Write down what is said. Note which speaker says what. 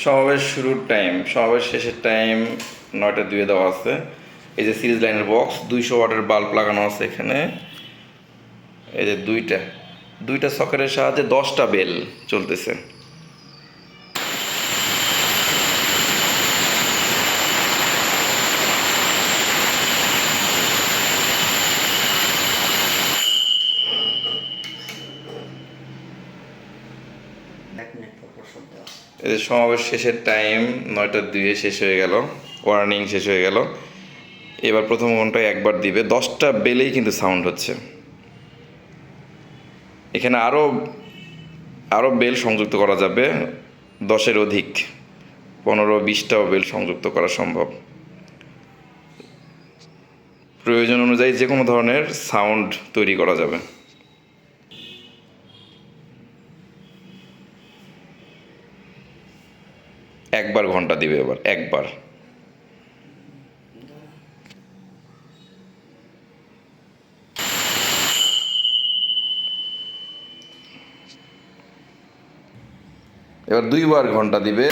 Speaker 1: সমাবেশ শুরুর টাইম, সমাবেশ শেষের টাইম 9টা 2 দেওয়া আছে। এই যে সিরিজ লাইনের বক্স 200 ওয়াটের বাল্ব লাগানো আছে এখানে। এই যে দুইটা দুইটা সকেটের সাহায্যে 10টা বেল চলতেছে। এই যে সমাবেশ শেষের টাইম 9টা 2 শেষ হয়ে গেল, ওয়ার্নিং শেষ হয়ে গেল। এবার প্রথম ঘন্টায় একবার দিবে, 10টা বেলেই কিন্তু সাউন্ড হচ্ছে। এখানে আরও আরও বেল সংযুক্ত করা যাবে, 10-এর অধিক, 15-20টাও বেল সংযুক্ত করা সম্ভব। প্রয়োজন অনুযায়ী যে কোনো ধরনের সাউন্ড তৈরি করা যাবে। একবার ঘন্টা দিবে, এবার একবার। এবার 2বার ঘন্টা দিবে।